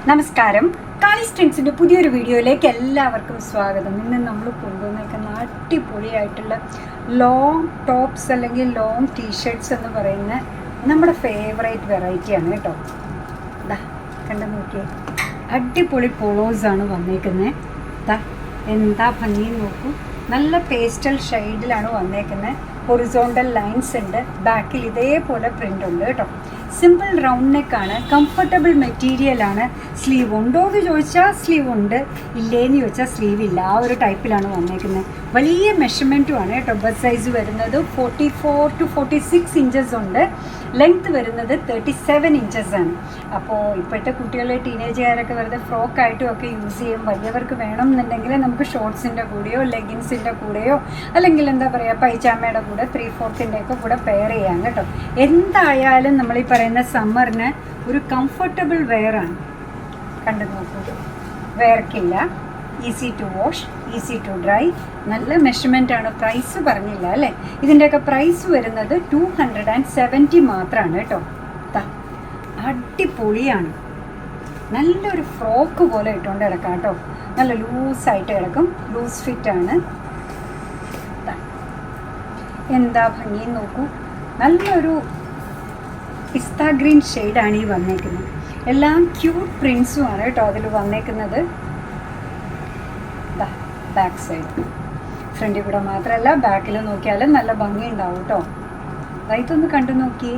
നമസ്കാരം. കാളീസ് ട്രെൻഡ്സിൻ്റെ പുതിയൊരു വീഡിയോയിലേക്ക് എല്ലാവർക്കും സ്വാഗതം. ഇന്ന് നമ്മൾ കൊണ്ടുവന്നേക്കുന്ന അടിപൊളിയായിട്ടുള്ള ലോങ് ടോപ്സ് അല്ലെങ്കിൽ ലോങ് ടീഷർട്ട്സ് എന്ന് പറയുന്ന നമ്മുടെ ഫേവറേറ്റ് വെറൈറ്റിയാണ് കേട്ടോ. ദാ കണ്ടു നോക്കിയേ, അടിപൊളി പോളോസാണ് വന്നേക്കുന്നത്. ദാ എന്താ ഭംഗി നോക്കൂ, നല്ല പേസ്റ്റൽ ഷെയ്ഡിലാണ് വന്നേക്കുന്നത്. ഹൊറിസോണ്ടൽ ലൈൻസ് ഉണ്ട്, ബാക്കിൽ ഇതേപോലെ പ്രിൻ്റ് ഉണ്ട് കേട്ടോ. സിമ്പിൾ റൗണ്ട് നെക്കാണ്, കംഫർട്ടബിൾ മെറ്റീരിയലാണ്. സ്ലീവ് ഉണ്ടോ എന്ന് ചോദിച്ചാൽ സ്ലീവ് ഉണ്ട്, ഇല്ലേന്ന് ചോദിച്ചാൽ സ്ലീവ് ഇല്ല. ആ ഒരു ടൈപ്പിലാണ് വന്നേക്കുന്നത്. വലിയ മെഷർമെൻറ്റുമാണ് കേട്ടോ. ബസ് സൈസ് വരുന്നത് 44 to 46 ഇഞ്ചസ് ഉണ്ട്. ലെങ്ത്ത് വരുന്നത് 37 ഇഞ്ചസ് ആണ്. അപ്പോൾ ഇപ്പോഴത്തെ കുട്ടികൾ ടീനേജുകാരൊക്കെ വെറുതെ ഫ്രോക്കായിട്ടും ഒക്കെ യൂസ് ചെയ്യും. വലിയവർക്ക് വേണം എന്നുണ്ടെങ്കിൽ നമുക്ക് ഷോർട്സിൻ്റെ കൂടെയോ ലെഗിൻസിൻ്റെ കൂടെയോ അല്ലെങ്കിൽ എന്താ പറയുക പൈജാമയുടെ കൂടെ 3/4 ഒക്കെ കൂടെ പെയർ ചെയ്യാം കേട്ടോ. എന്തായാലും നമ്മൾ ഈ പറയുന്ന സമ്മറിന് ഒരു കംഫർട്ടബിൾ വെയറാണ്. കണ്ടു നോക്കൂ, വേർക്കില്ല, easy to wash, easy to dry, നല്ല മെഷർമെൻ്റാണ്. പ്രൈസ് പറഞ്ഞില്ല അല്ലേ? ഇതിൻ്റെയൊക്കെ പ്രൈസ് വരുന്നത് 270 മാത്രമാണ് കേട്ടോ. അടിപൊളിയാണ്, നല്ലൊരു ഫ്രോക്ക് പോലെ ഇട്ടുകൊണ്ട് കിടക്കാം കേട്ടോ. നല്ല ലൂസായിട്ട് കിടക്കും, ലൂസ് ഫിറ്റാണ്. എന്താ ഭംഗി നോക്കൂ, നല്ലൊരു പിസ്ത ഗ്രീൻ ഷെയ്ഡാണ് ഈ വന്നേക്കുന്നത്. എല്ലാം ക്യൂട്ട് പ്രിൻസുമാണ് കേട്ടോ അതിൽ വന്നേക്കുന്നത്. ബാക്ക് സൈഡ്, ഫ്രണ്ടിൽ കൂടെ മാത്രമല്ല ബാക്കിൽ നോക്കിയാലും നല്ല ഭംഗി ഉണ്ടാവും കേട്ടോ. ഇതൊന്ന് കണ്ടു നോക്കി,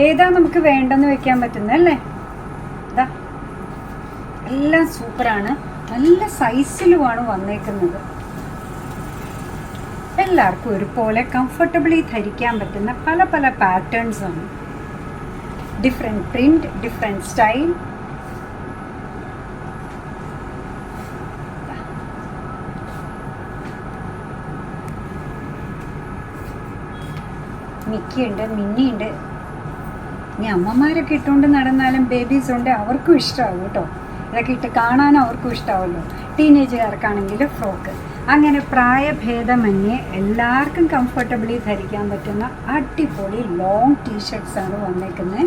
ഏതാ നമുക്ക് വേണ്ടെന്ന് വെക്കാൻ പറ്റുന്നല്ലേ? ഇതാ എല്ലാം സൂപ്പറാണ്, നല്ല സൈസിലുമാണ് വന്നേക്കുന്നത്. എല്ലാവർക്കും ഒരുപോലെ കംഫർട്ടബിളി ധരിക്കാൻ പറ്റുന്ന പല പല പാറ്റേൺസാണ്. Different print, different style. മിക്കിയുണ്ട്, മിന്നിയുണ്ട്. ഇനി അമ്മമാരൊക്കെ ഇട്ടുകൊണ്ട് നടന്നാലും ബേബീസ് ഉണ്ട്, അവർക്കും ഇഷ്ടമാവും കേട്ടോ. ഇതൊക്കെ ഇട്ട് കാണാനും അവർക്കും ഇഷ്ടമാവുമല്ലോ. ടീനേജുകാർക്കാണെങ്കിൽ ഫ്രോക്ക്. അങ്ങനെ പ്രായഭേദമന്യേ എല്ലാവർക്കും കംഫർട്ടബിളി ധരിക്കാൻ പറ്റുന്ന അടിപൊളി ലോങ് ടീഷർട്ട്സാണ് വന്നേക്കുന്നത്.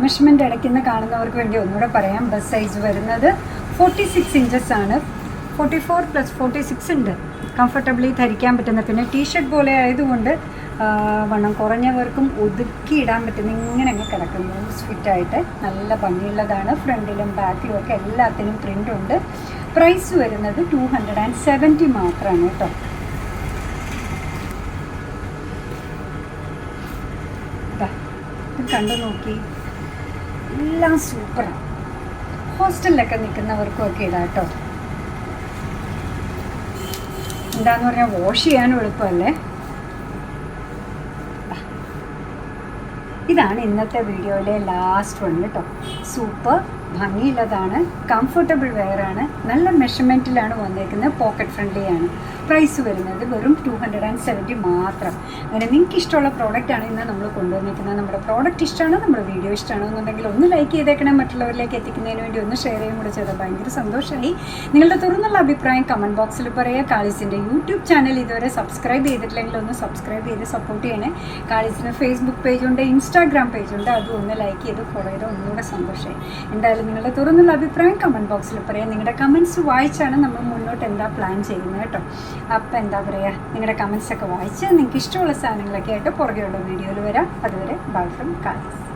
മെഷർമെൻ്റ് ഇടയ്ക്കുന്ന കാണുന്നവർക്ക് വേണ്ടി ഒന്നുകൂടെ പറയാം. ബസ് സൈസ് വരുന്നത് 46 ഇഞ്ചസ് ആണ്. 44 + 46 ഉണ്ട് കംഫർട്ടബിളി ധരിക്കാൻ പറ്റുന്ന. പിന്നെ ടീഷർട്ട് പോലെ ആയതുകൊണ്ട് വണ്ണം കുറഞ്ഞവർക്കും ഒതുക്കി ഇടാൻ പറ്റുന്ന, ഇങ്ങനെ അങ്ങ് കിടക്കുന്നു ലൂസ് ഫിറ്റായിട്ട്. നല്ല ഭംഗിയുള്ളതാണ്. ഫ്രണ്ടിലും ബാക്കിലും ഒക്കെ എല്ലാത്തിനും പ്രിൻ്റ് ഉണ്ട്. പ്രൈസ് വരുന്നത് 270 മാത്രമാണ് കേട്ടോ. ഇത് കണ്ടു നോക്കി, എല്ലാം സൂപ്പറാണ്. ഹോസ്റ്റലിലൊക്കെ നിൽക്കുന്നവർക്കും ഒക്കെ ഇടാം കേട്ടോ. എന്താന്ന് പറഞ്ഞാൽ വാഷ് ചെയ്യാനും എളുപ്പമല്ലേ. ഇതാണ് ഇന്നത്തെ വീഡിയോയിലെ ലാസ്റ്റ് വൺ കേട്ടോ. സൂപ്പർ ഭംഗിയുള്ളതാണ്, കംഫർട്ടബിൾ വെയറാണ്, നല്ല മെഷർമെൻറ്റിലാണ് വന്നേക്കുന്നത്, പോക്കറ്റ് ഫ്രണ്ട്ലിയാണ്. പ്രൈസ് വരുന്നത് വെറും 270 മാത്രം. അങ്ങനെ നിങ്ങൾക്ക് ഇഷ്ടമുള്ള പ്രോഡക്റ്റാണ് ഇന്ന് നമ്മൾ കൊണ്ടുവന്നിരിക്കുന്നത്. നമ്മുടെ പ്രോഡക്റ്റ് ഇഷ്ടമാണ്, നമ്മുടെ വീഡിയോ ഇഷ്ടമാണോ എന്നുണ്ടെങ്കിൽ ഒന്ന് ലൈക്ക് ചെയ്തേക്കണം. മറ്റുള്ളവരിലേക്ക് എത്തിക്കുന്നതിന് വേണ്ടി ഒന്ന് ഷെയർ ചെയ്യും കൂടെ ചെയ്താൽ ഭയങ്കര സന്തോഷമായി. നിങ്ങളുടെ തുറന്നുള്ള അഭിപ്രായം കമൻറ്റ് ബോക്സിൽ പറയുക. കാളീസിൻ്റെ യൂട്യൂബ് ചാനൽ ഇതുവരെ സബ്സ്ക്രൈബ് ചെയ്തിട്ടില്ലെങ്കിൽ ഒന്ന് സബ്സ്ക്രൈബ് ചെയ്ത് സപ്പോർട്ട് ചെയ്യണേ. കാളീസിന് ഫേസ്ബുക്ക് പേജുണ്ട്, ഇൻസ്റ്റാഗ്രാം പേജുണ്ട്, അതും ഒന്ന് ലൈക്ക് ചെയ്ത് ഫോളോ ചെയ്ത് ഒന്നുകൂടെ സന്തോഷമായി. എന്തായാലും നിങ്ങളുടെ തുറന്നുള്ള അഭിപ്രായം കമൻറ്റ് ബോക്സിൽ പറയാം. നിങ്ങളുടെ കമൻറ്റ്സ് വായിച്ചാണ് നമ്മൾ മുന്നോട്ട് എന്താ പ്ലാൻ ചെയ്യുന്നത് കേട്ടോ. അപ്പം എന്താ പറയുക, നിങ്ങളുടെ കമൻറ്റ്സൊക്കെ വായിച്ച് നിങ്ങൾക്ക് ഇഷ്ടമുള്ള സാധനങ്ങളൊക്കെ ആയിട്ട് പുറകെയുള്ള വീഡിയോയിൽ വരാം. അതുവരെ ബൈ ഫ്രം കാളീസ്.